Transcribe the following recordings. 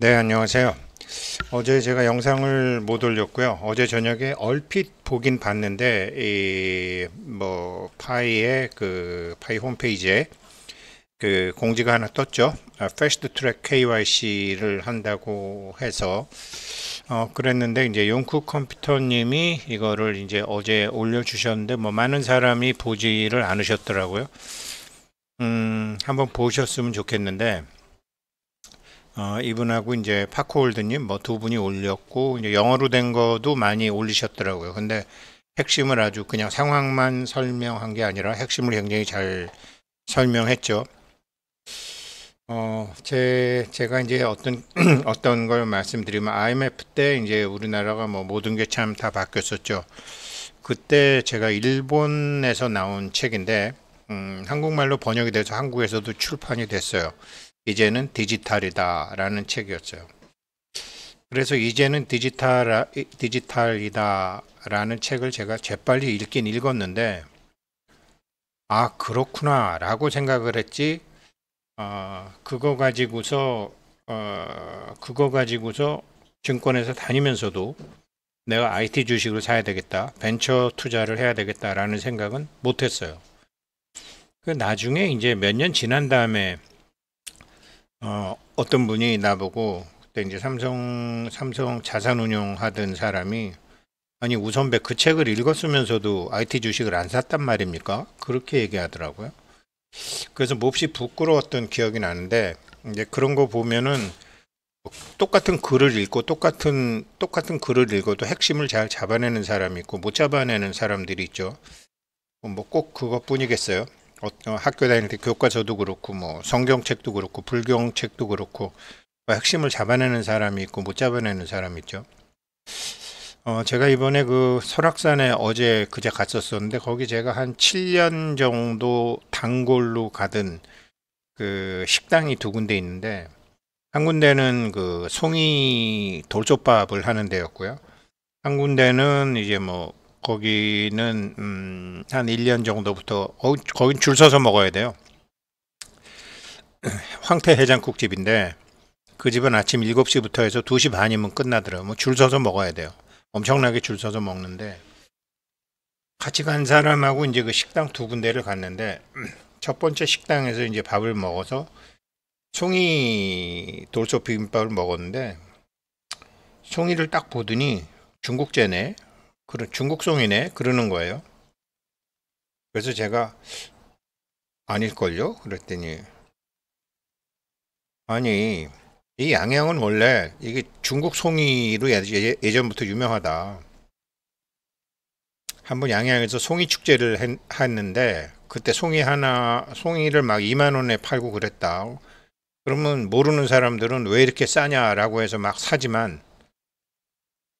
네, 안녕하세요. 어제 제가 영상을 못 올렸고요. 어제 저녁에 얼핏 보긴 봤는데, 파이 홈페이지에 그 공지가 하나 떴죠. 패스트 트랙 KYC를 한다고 해서, 그랬는데, 이제 용쿠 컴퓨터님이 이거를 이제 어제 올려주셨는데, 뭐, 많은 사람이 보지를 않으셨더라고요. 한번 보셨으면 좋겠는데, 이분하고 이제 파크홀드님 뭐 두 분이 올렸고 이제 영어로 된 거도 많이 올리셨더라고요. 근데 핵심을 아주 그냥 상황만 설명한 게 아니라 핵심을 굉장히 잘 설명했죠. 제가 이제 어떤 어떤 걸 말씀드리면 IMF 때 이제 우리나라가 뭐 모든 게 참 다 바뀌었었죠. 그때 제가 일본에서 나온 책인데 한국말로 번역이 돼서 한국에서도 출판이 됐어요. 이제는 디지털이다라는 책이었어요. 그래서 이제는 디지털이다라는 책을 제가 재빨리 읽긴 읽었는데, 아, 그렇구나라고 생각을 했지. 그거 가지고서 증권회사 다니면서도 내가 IT 주식을 사야 되겠다, 벤처 투자를 해야 되겠다라는 생각은 못 했어요. 그 나중에 이제 몇 년 지난 다음에 어떤 분이 나보고 그때 이제 삼성 자산운용 하던 사람이 아니 우선배 그 책을 읽었으면서도 IT 주식을 안 샀단 말입니까? 그렇게 얘기하더라고요. 그래서 몹시 부끄러웠던 기억이 나는데 이제 그런 거 보면은 똑같은 글을 읽고 똑같은 글을 읽어도 핵심을 잘 잡아내는 사람이 있고 못 잡아내는 사람들이 있죠. 뭐 꼭 그것뿐이겠어요. 학교 다닐 때 교과서도 그렇고 뭐 성경책도 그렇고 불경책도 그렇고 뭐 핵심을 잡아내는 사람이 있고 못 잡아내는 사람이 있죠. 제가 이번에 그 설악산에 어제 그제 갔었었는데 거기 제가 한 7년 정도 단골로 가던 그 식당이 두 군데 있는데 한 군데는 그 송이 돌솥밥을 하는 데였고요. 한 군데는 이제 뭐 거기는 한 1년 정도부터 거긴 줄 서서 먹어야 돼요. 황태 해장국집인데 그 집은 아침 7시부터 해서 2시 반이면 끝나더라고요. 뭐 줄 서서 먹어야 돼요. 엄청나게 줄 서서 먹는데 같이 간 사람하고 이제 그 식당 두 군데를 갔는데 첫 번째 식당에서 이제 밥을 먹어서 송이 돌솥 비빔밥을 먹었는데 송이를 딱 보더니 중국제네, 그런 중국송이네 그러는 거예요. 그래서 제가 아닐걸요? 그랬더니 아니 이 양양은 원래 이게 중국 송이로 예전부터 유명하다. 한번 양양에서 송이 축제를 했는데 그때 송이를 막 2만 원에 팔고 그랬다. 그러면 모르는 사람들은 왜 이렇게 싸냐라고 해서 막 사지만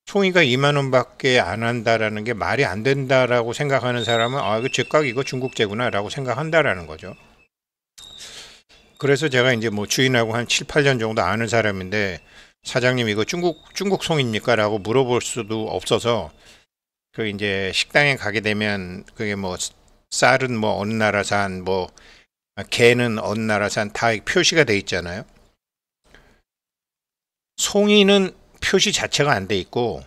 송이가 2만 원밖에 안 한다라는 게 말이 안 된다라고 생각하는 사람은 아 이거 즉각 이거 중국제구나라고 생각한다라는 거죠. 그래서 제가 이제 뭐 주인하고 한 7, 8년 정도 아는 사람인데 사장님 이거 중국 송입니까? 라고 물어볼 수도 없어서 그 이제 식당에 가게 되면 그게 뭐 쌀은 뭐 어느 나라산 뭐 게는 어느 나라산 다 표시가 돼 있잖아요. 송이는 표시 자체가 안 돼 있고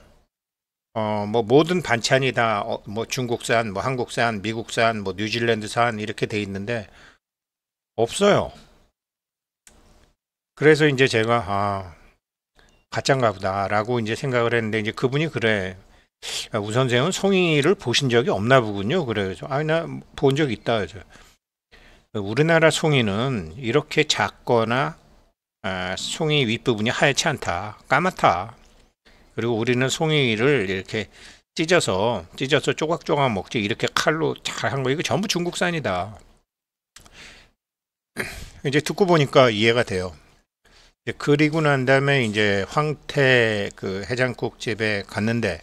뭐 모든 반찬이 다 뭐 중국산, 뭐 한국산, 미국산, 뭐 뉴질랜드산 이렇게 돼 있는데 없어요. 그래서 이제 제가 가짜인가 보다라고 이제 생각을 했는데 이제 그분이 그래. 우 선생은 송이를 보신 적이 없나 보군요. 그래서 아니 나 본 적 있다. 그래서 우리나라 송이는 이렇게 작거나 송이 윗부분이 하얗지 않다. 까맣다. 그리고 우리는 송이를 이렇게 찢어서 조각조각 먹지 이렇게 칼로 잘 한 거 이거 전부 중국산이다. 이제 듣고 보니까 이해가 돼요. 그리고 난 다음에 이제 황태 그 해장국 집에 갔는데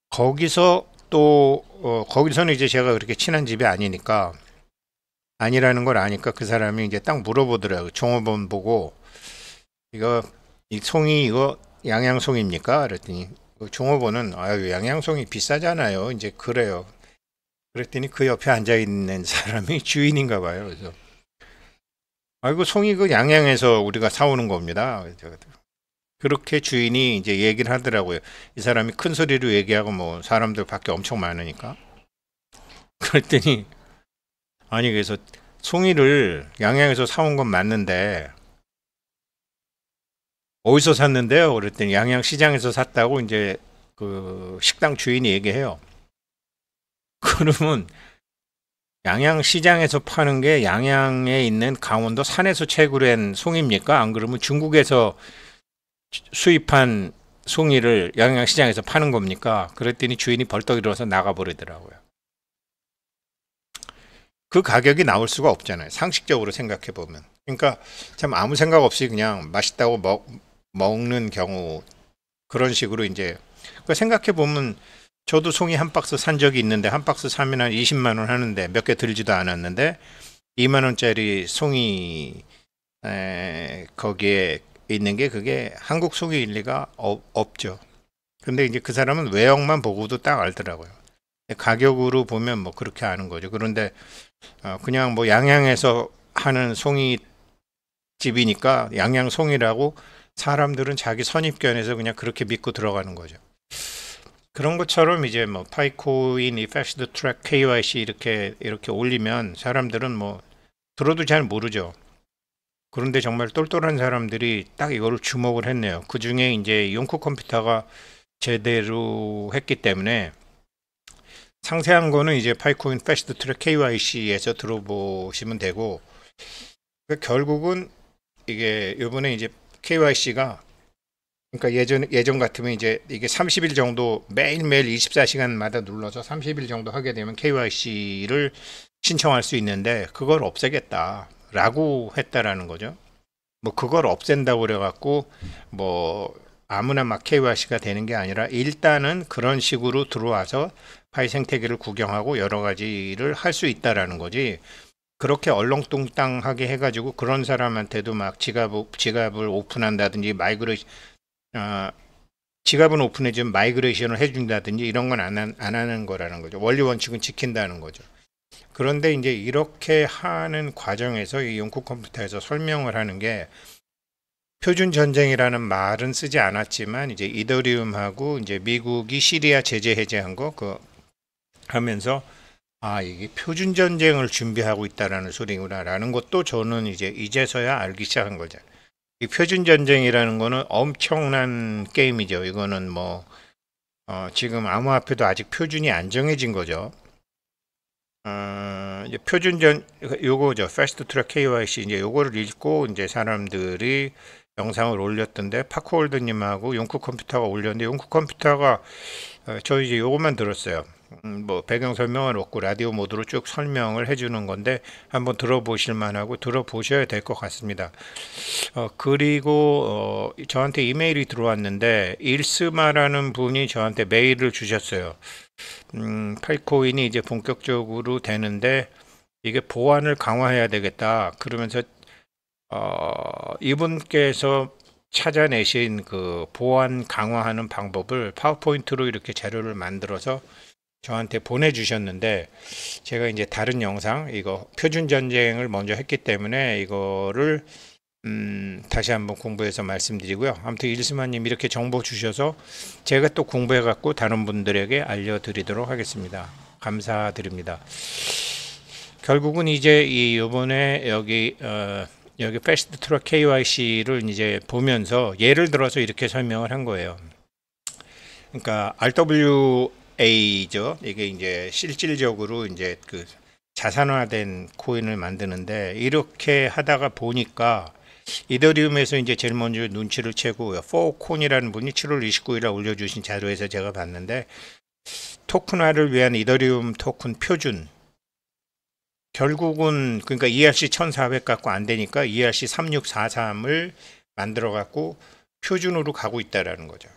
거기서는 이제 제가 그렇게 친한 집이 아니니까 아니라는 걸 아니까 그 사람이 이제 딱 물어보더라고요. 종업원 보고 이거 이 송이 이거 양양송입니까? 그랬더니 그 종업원은 아유 양양송이 비싸잖아요. 이제 그래요. 그랬더니 그 옆에 앉아 있는 사람이 주인인가 봐요. 그래서 아이고 송이 그 양양에서 우리가 사오는 겁니다. 그렇게 주인이 이제 얘기를 하더라고요. 이 사람이 큰 소리로 얘기하고 뭐 사람들 밖에 엄청 많으니까. 그랬더니 아니 그래서 송이를 양양에서 사온 건 맞는데 어디서 샀는데요? 그랬더니 양양시장에서 샀다고 이제 그 식당 주인이 얘기해요. 그러면 양양시장에서 파는 게 양양에 있는 강원도 산에서 채굴 한 송이입니까? 안 그러면 중국에서 수입한 송이를 양양시장에서 파는 겁니까? 그랬더니 주인이 벌떡 일어서 나가버리더라고요. 그 가격이 나올 수가 없잖아요. 상식적으로 생각해 보면. 그러니까 참 아무 생각 없이 그냥 맛있다고 먹는 경우 그런 식으로 이제 생각해 보면 저도 송이 한 박스 산 적이 있는데 한 박스 사면 한 20만 원 하는데 몇 개 들지도 않았는데 2만 원짜리 송이 거기에 있는 게 그게 한국 송이일 리가 없죠. 근데 이제 그 사람은 외형만 보고도 딱 알더라고요. 가격으로 보면 뭐 그렇게 아는 거죠. 그런데 그냥 뭐 양양에서 하는 송이 집이니까 양양 송이라고 사람들은 자기 선입견에서 그냥 그렇게 믿고 들어가는 거죠. 그런 것처럼 이제 뭐 파이코인, 이 패스트 트랙 KYC 이렇게 올리면 사람들은 뭐 들어도 잘 모르죠. 그런데 정말 똘똘한 사람들이 딱 이거를 주목을 했네요. 그 중에 이제 용쿠 컴퓨터가 제대로 했기 때문에 상세한 거는 이제 파이코인 패스트 트랙 KYC에서 들어보시면 되고 결국은 이게 요번에 이제 KYC가 그러니까 예전 같으면 이제 이게 30일 정도 매일매일 24시간마다 눌러서 30일 정도 하게 되면 KYC를 신청할 수 있는데 그걸 없애겠다라고 했다라는 거죠. 뭐 그걸 없앤다고 그래갖고 뭐 아무나 막 KYC가 되는 게 아니라 일단은 그런 식으로 들어와서 파이 생태계를 구경하고 여러 가지를 할 수 있다라는 거지. 그렇게 얼렁뚱땅하게 해가지고 그런 사람한테도 막 지갑을 오픈한다든지 지갑은 오픈해주면 마이그레이션을 해준다든지 이런 건 안 하는 거라는 거죠. 원리 원칙은 지킨다는 거죠. 그런데 이제 이렇게 하는 과정에서 이 용쿠 컴퓨터에서 설명을 하는 게 표준 전쟁이라는 말은 쓰지 않았지만 이제 이더리움하고 이제 미국이 시리아 제재 해제한 거 하면서 이게 표준 전쟁을 준비하고 있다라는 소리구나라는 것도 저는 이제서야 알기 시작한 거죠. 이 표준 전쟁이라는 거는 엄청난 게임이죠. 이거는 뭐 지금 암호화폐도 아직 표준이 안 정해진 거죠. 이제 요거죠. 패스트 트랙 KYC 이제 요거를 읽고 이제 사람들이 영상을 올렸던데 파크홀드님하고 용쿠 컴퓨터가 올렸는데 용쿠 컴퓨터가 저 이제 요것만 들었어요. 뭐 배경 설명은 없고 라디오 모드로 쭉 설명을 해주는 건데 한번 들어보실 만하고 들어보셔야 될 것 같습니다. 그리고 저한테 이메일이 들어왔는데 일스마라는 분이 저한테 메일을 주셨어요. 파이코인이 이제 본격적으로 되는데 이게 보안을 강화해야 되겠다. 그러면서 이분께서 찾아내신 그 보안 강화하는 방법을 파워포인트로 이렇게 자료를 만들어서 저한테 보내주셨는데 제가 이제 다른 영상 이거 표준 전쟁을 먼저 했기 때문에 이거를 다시 한번 공부해서 말씀드리고요. 아무튼 일스마님 이렇게 정보 주셔서 제가 또 공부해 갖고 다른 분들에게 알려드리도록 하겠습니다. 감사드립니다. 결국은 이제 요번에 여기 패스트 트랙 KYC를 이제 보면서 예를 들어서 이렇게 설명을 한 거예요. 그러니까 RWA죠. 이게 이제 실질적으로 이제 그 자산화된 코인을 만드는데 이렇게 하다가 보니까 이더리움에서 이제 제일 먼저 눈치를 채고 포콘이라는 분이 7월 29일에 올려주신 자료에서 제가 봤는데 토큰화를 위한 이더리움 토큰 표준 결국은 그러니까 ERC 1400 갖고 안 되니까 ERC 3643을 만들어 갖고 표준으로 가고 있다라는 거죠.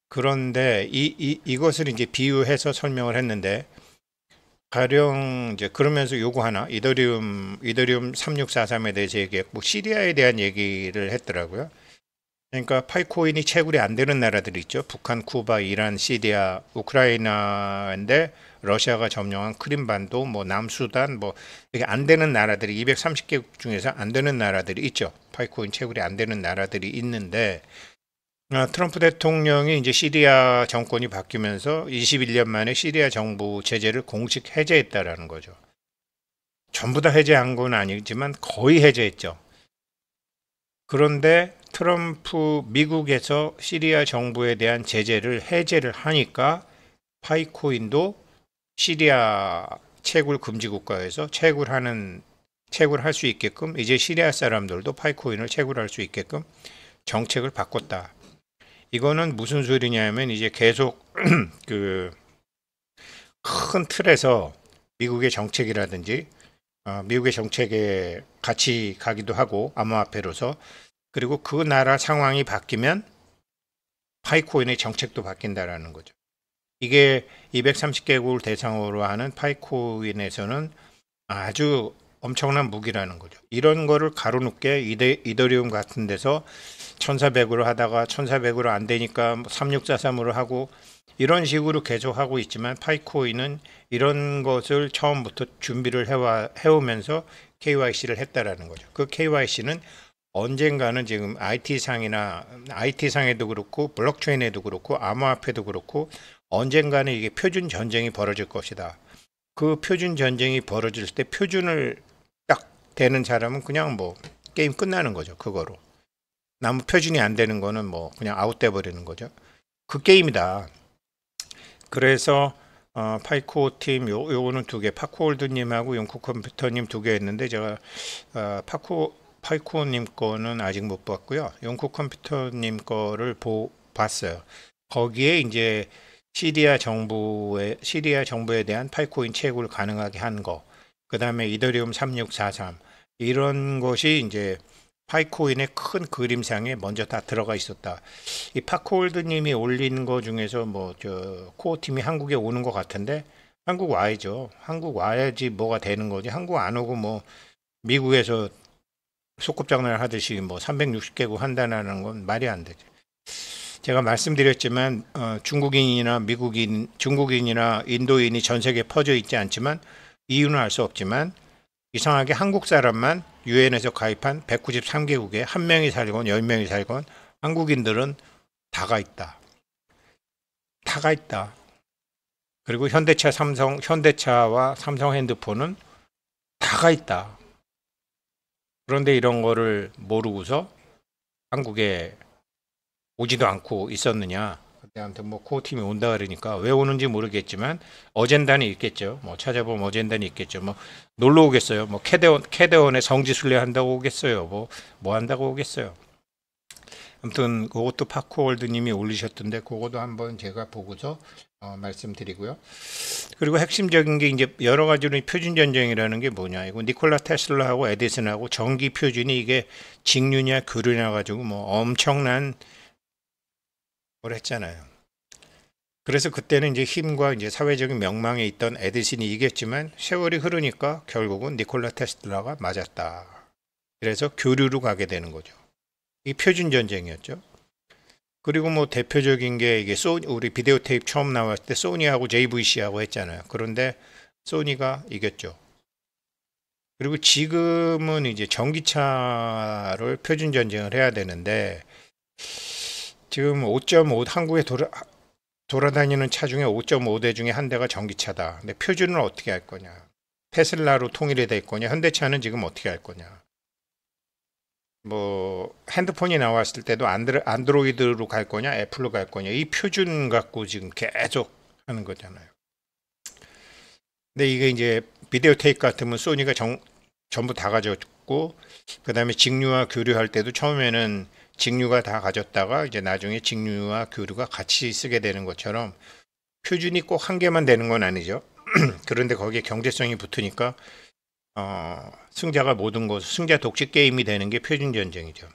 그런데 이것을 이제 비유해서 설명을 했는데 가령 이제 그러면서 요거 하나 이더리움 3643에 대해서 얘기했고 시리아에 대한 얘기를 했더라고요. 그러니까 파이코인이 채굴이 안 되는 나라들이 있죠. 북한, 쿠바, 이란, 시리아, 우크라이나인데 러시아가 점령한 크림반도, 뭐 남수단, 뭐 이게 안 되는 나라들이 230개국 중에서 안 되는 나라들이 있죠. 파이코인 채굴이 안 되는 나라들이 있는데 트럼프 대통령이 이제 시리아 정권이 바뀌면서 21년 만에 시리아 정부 제재를 공식 해제했다라는 거죠. 전부 다 해제한 건 아니지만 거의 해제했죠. 그런데 트럼프 미국에서 시리아 정부에 대한 제재를 해제를 하니까 파이코인도 시리아 채굴 금지 국가에서 채굴할 수 있게끔 이제 시리아 사람들도 파이코인을 채굴할 수 있게끔 정책을 바꿨다. 이거는 무슨 소리냐면 이제 계속 그 큰 틀에서 미국의 정책이라든지 미국의 정책에 같이 가기도 하고 암호화폐로서 그리고 그 나라 상황이 바뀌면 파이코인의 정책도 바뀐다라는 거죠. 이게 230개국을 대상으로 하는 파이코인에서는 아주 엄청난 무기라는 거죠. 이런 거를 가로놓게 이더리움 같은 데서 1400으로 하다가 1400으로 안 되니까 3643으로 하고 이런 식으로 계속 하고 있지만 파이코인은 이런 것을 처음부터 준비를 해오면서 KYC를 했다라는 거죠. 그 KYC는 언젠가는 지금 IT 상에도 그렇고 블록체인에도 그렇고 암호화폐도 그렇고 언젠가는 이게 표준 전쟁이 벌어질 것이다. 그 표준 전쟁이 벌어질 때 표준을 딱 되는 사람은 그냥 뭐 게임 끝나는 거죠. 그거로. 나무 표준이 안 되는 거는 뭐 그냥 아웃돼 버리는 거죠. 그 게임이다. 그래서 파이코 팀 요거는 두 개, 파코홀드님하고 용쿠 컴퓨터님 두 개 했는데 제가 파이코님 거는 아직 못 봤고요. 용쿠 컴퓨터님 거를 봤어요. 거기에 이제 시리아 정부에 대한 파이코인 채굴 가능하게 한 거, 그 다음에 이더리움 3643 이런 것이 이제 파이코인의 큰 그림상에 먼저 다 들어가 있었다. 이 파코홀드님이 올린 거 중에서 뭐 저 코어 팀이 한국에 오는 것 같은데 한국 와야죠. 한국 와야지 뭐가 되는 거지. 한국 안 오고 뭐 미국에서 소꿉장난을 하듯이 뭐 360개국 한다는 건 말이 안 되죠. 제가 말씀드렸지만 중국인이나 중국인이나 인도인이 전 세계에 퍼져 있지 않지만 이유는 알 수 없지만 이상하게 한국 사람만 유엔에서 가입한 193개국에 한 명이 살건 10명이 살건 한국인들은 다가 있다. 다가 있다. 그리고 현대차와 삼성 핸드폰은 다가 있다. 그런데 이런 거를 모르고서 한국에 오지도 않고 있었느냐. 아무튼 뭐 코어팀이 온다 그러니까 왜 오는지 모르겠지만 어젠다는 있겠죠. 뭐 찾아보면 어젠다는 있겠죠. 뭐 놀러 오겠어요. 뭐 캐대원에 성지순례 한다고 오겠어요. 뭐 한다고 오겠어요. 아무튼 그것도 파크월드님이 올리셨던데 그것도 한번 제가 보고서 말씀드리고요. 그리고 핵심적인 게 이제 여러 가지로 표준 전쟁이라는 게 뭐냐. 이거 니콜라 테슬라하고 에디슨하고 전기 표준이 이게 직류냐 교류냐 가지고 뭐 엄청난 걸 했잖아요. 그래서 그때는 이제 힘과 이제 사회적인 명망에 있던 에디슨이 이겼지만 세월이 흐르니까 결국은 니콜라 테슬라가 맞았다. 그래서 교류로 가게 되는 거죠. 이 표준 전쟁이었죠. 그리고 뭐 대표적인 게 이게 우리 비디오 테이프 처음 나왔을 때 소니하고 JVC하고 했잖아요. 그런데 소니가 이겼죠. 그리고 지금은 이제 전기차를 표준 전쟁을 해야 되는데 지금 5.5 한국에 돌아다니는 차 중에 5.5대 중에 한 대가 전기차다. 근데 표준을 어떻게 할 거냐? 테슬라로 통일이 될 거냐? 현대차는 지금 어떻게 할 거냐? 뭐 핸드폰이 나왔을 때도 안드로이드로 갈 거냐? 애플로 갈 거냐? 이 표준 갖고 지금 계속 하는 거잖아요. 근데 이게 이제 비디오 테이프 같으면 소니가 전부 다 가졌고 그다음에 직류와 교류할 때도 처음에는 직류가 다 가졌다가 이제 나중에 직류와 교류가 같이 쓰게 되는 것처럼 표준이 꼭 한 개만 되는 건 아니죠. 그런데 거기에 경제성이 붙으니까 승자가 모든 것, 승자 독식 게임이 되는 게 표준 전쟁이죠.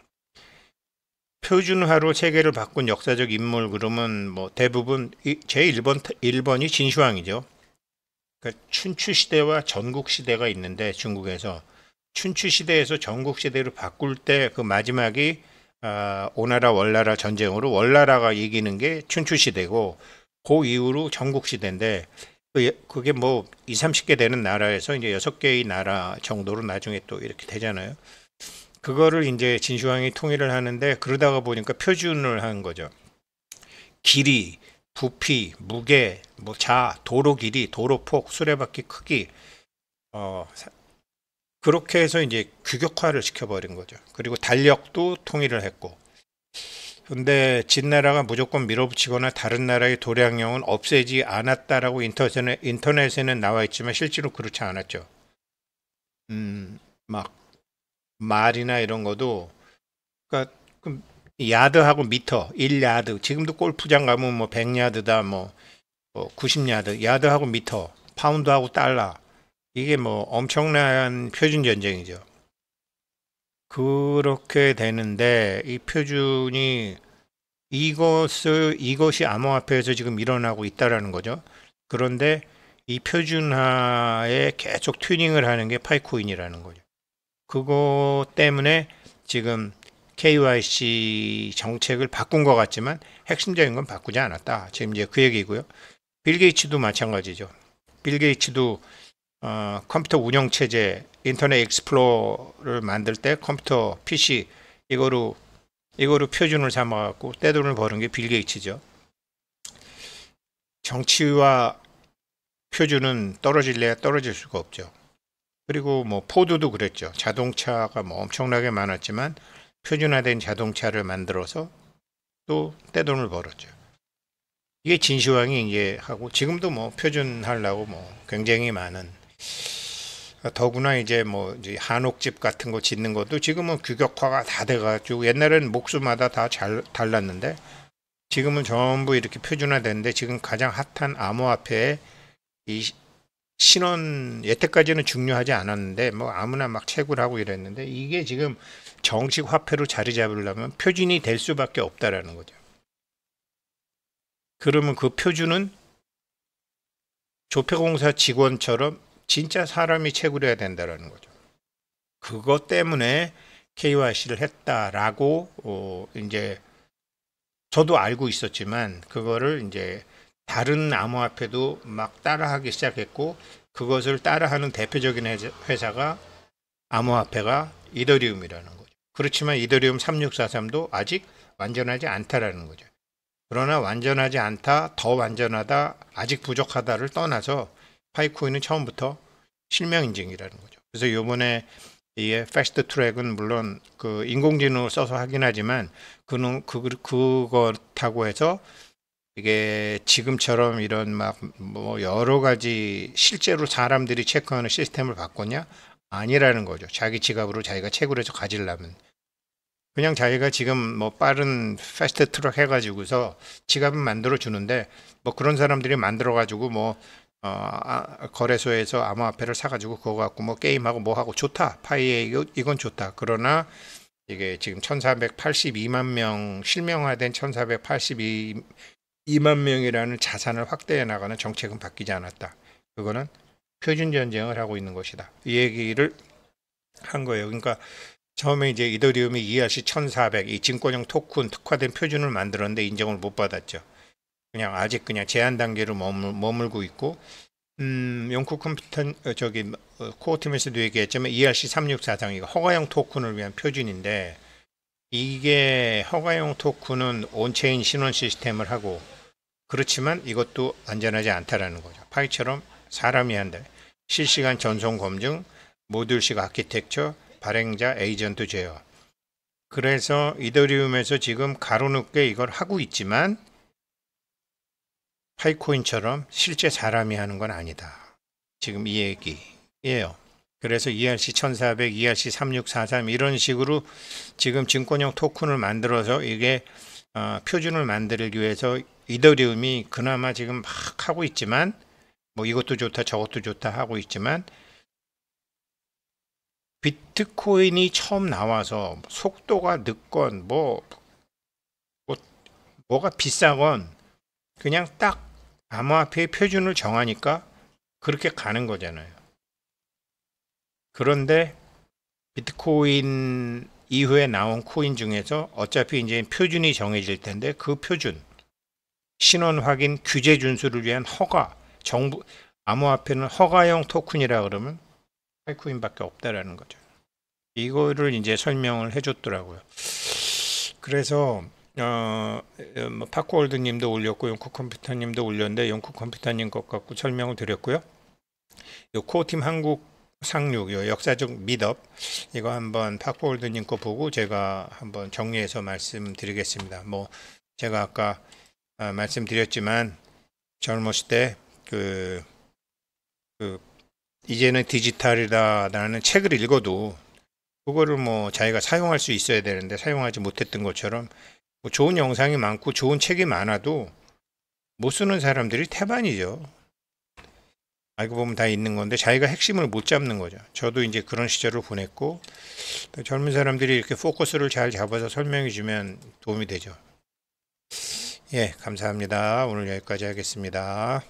표준화로 세계를 바꾼 역사적 인물 그러면 뭐 대부분 제1번이 진시황이죠. 그러니까 춘추 시대와 전국 시대가 있는데 중국에서 춘추 시대에서 전국 시대로 바꿀 때 그 마지막이 오나라 월나라 전쟁으로 월나라가 이기는 게 춘추시대고 그 이후로 전국시대인데 그게 뭐 2, 30개 되는 나라에서 이제 6개의 나라 정도로 나중에 또 이렇게 되잖아요. 그거를 이제 진시황이 통일을 하는데 그러다가 보니까 표준을 한 거죠. 길이, 부피, 무게, 뭐 도로 길이, 도로 폭, 수레바퀴 크기, 그렇게 해서 이제 규격화를 시켜버린 거죠. 그리고 달력도 통일을 했고. 근데 진나라가 무조건 밀어붙이거나 다른 나라의 도량령은 없애지 않았다라고 인터넷에는 나와 있지만 실제로 그렇지 않았죠. 막 말이나 이런 것도 그러니까 야드하고 미터, 1야드. 지금도 골프장 가면 뭐 100야드다, 뭐 90야드, 야드하고 미터, 파운드하고 달러. 이게 뭐 엄청난 표준 전쟁이죠. 그렇게 되는데 이 표준이 이것이 암호화폐에서 지금 일어나고 있다라는 거죠. 그런데 이 표준화에 계속 튜닝을 하는 게 파이코인이라는 거죠. 그거 때문에 지금 KYC 정책을 바꾼 것 같지만 핵심적인 건 바꾸지 않았다. 지금 이제 그 얘기고요. 빌 게이츠도 마찬가지죠. 빌 게이츠도 컴퓨터 운영체제, 인터넷 익스플로러를 만들 때 컴퓨터 PC 이거로 표준을 삼아갖고 떼돈을 버는 게 빌 게이츠죠. 정치와 표준은 떨어질래야 떨어질 수가 없죠. 그리고 뭐 포드도 그랬죠. 자동차가 뭐 엄청나게 많았지만 표준화된 자동차를 만들어서 또 떼돈을 벌었죠. 이게 진시황이 이제 하고 지금도 뭐 표준하려고 뭐 굉장히 많은 더구나 이제 뭐 이제 한옥집 같은 거 짓는 것도 지금은 규격화가 다 돼가지고 옛날에는 목수마다 다 잘 달랐는데 지금은 전부 이렇게 표준화됐는데 지금 가장 핫한 암호화폐에 이 신원 여태까지는 중요하지 않았는데 뭐 아무나 막 채굴 하고 이랬는데 이게 지금 정식 화폐로 자리 잡으려면 표준이 될 수밖에 없다라는 거죠. 그러면 그 표준은 조폐공사 직원처럼 진짜 사람이 채굴해야 된다라는 거죠. 그것 때문에 KYC를 했다라고 이제 저도 알고 있었지만 그거를 이제 다른 암호화폐도 막 따라하기 시작했고 그것을 따라하는 대표적인 회사가 암호화폐가 이더리움이라는 거죠. 그렇지만 이더리움 3643도 아직 완전하지 않다라는 거죠. 그러나 완전하지 않다, 더 완전하다, 아직 부족하다를 떠나서 파이코인은 처음부터 실명 인증이라는 거죠. 그래서 이번에 이 패스트 트랙은 물론 그 인공지능을 써서 하긴 하지만 그것하고 해서 이게 지금처럼 이런 막 뭐 여러 가지 실제로 사람들이 체크하는 시스템을 바꿨냐? 아니라는 거죠. 자기 지갑으로 자기가 채굴해서 가지려면 그냥 자기가 지금 뭐 빠른 패스트 트랙 해가지고서 지갑은 만들어 주는데 뭐 그런 사람들이 만들어 가지고 뭐 거래소에서 암호화폐를 사가지고 그거 갖고 뭐 게임하고 뭐 하고 좋다. 파이에 이건 좋다. 그러나 이게 지금 1482만 명 실명화된 1482만 명이라는 자산을 확대해 나가는 정책은 바뀌지 않았다. 그거는 표준 전쟁을 하고 있는 것이다. 이 얘기를 한 거예요. 그러니까 처음에 이제 이더리움이 ERC 1400 이 증권형 토큰 특화된 표준을 만들었는데 인정을 못 받았죠. 그냥 아직 그냥 제한 단계로 머물고 있고 영국 컴퓨터 코어팀에서도 얘기했지만 ERC 3643 이거 허가형 토큰을 위한 표준인데 이게 허가형 토큰은 온체인 신원 시스템을 하고 그렇지만 이것도 안전하지 않다라는 거죠. 파이처럼 사람이 한다. 실시간 전송 검증, 모듈식 아키텍처, 발행자 에이전트 제어. 그래서 이더리움에서 지금 가로놓게 이걸 하고 있지만 파이코인처럼 실제 사람이 하는 건 아니다. 지금 이 얘기예요. 그래서 ERC 1400, ERC 3643 이런 식으로 지금 증권형 토큰을 만들어서 이게 표준을 만들기 위해서 이더리움이 그나마 지금 막 하고 있지만 뭐 이것도 좋다 저것도 좋다 하고 있지만 비트코인이 처음 나와서 속도가 늦건 뭐가 비싸건 그냥 딱 암호화폐의 표준을 정하니까 그렇게 가는 거잖아요. 그런데 비트코인 이후에 나온 코인 중에서 어차피 이제 표준이 정해질 텐데 그 표준 신원 확인 규제 준수를 위한 허가 정부 암호화폐는 허가형 토큰이라 그러면 파이코인밖에 없다라는 거죠. 이거를 이제 설명을 해줬더라고요. 그래서 파코월드님도 올렸고 영쿠컴퓨터님도 올렸는데 영쿠컴퓨터님 것 갖고 설명을 드렸고요. 요 코어팀 한국 상륙 요 역사적 미덕 이거 한번 파코월드님 거 보고 제가 한번 정리해서 말씀드리겠습니다. 뭐 제가 아까 말씀드렸지만 젊었을 때 이제는 디지털이다라는 책을 읽어도 그거를 뭐 자기가 사용할 수 있어야 되는데 사용하지 못했던 것처럼 뭐 좋은 영상이 많고 좋은 책이 많아도 못 쓰는 사람들이 태반이죠. 알고 보면 다 있는 건데 자기가 핵심을 못 잡는 거죠. 저도 이제 그런 시절을 보냈고 젊은 사람들이 이렇게 포커스를 잘 잡아서 설명해 주면 도움이 되죠. 예, 감사합니다. 오늘 여기까지 하겠습니다.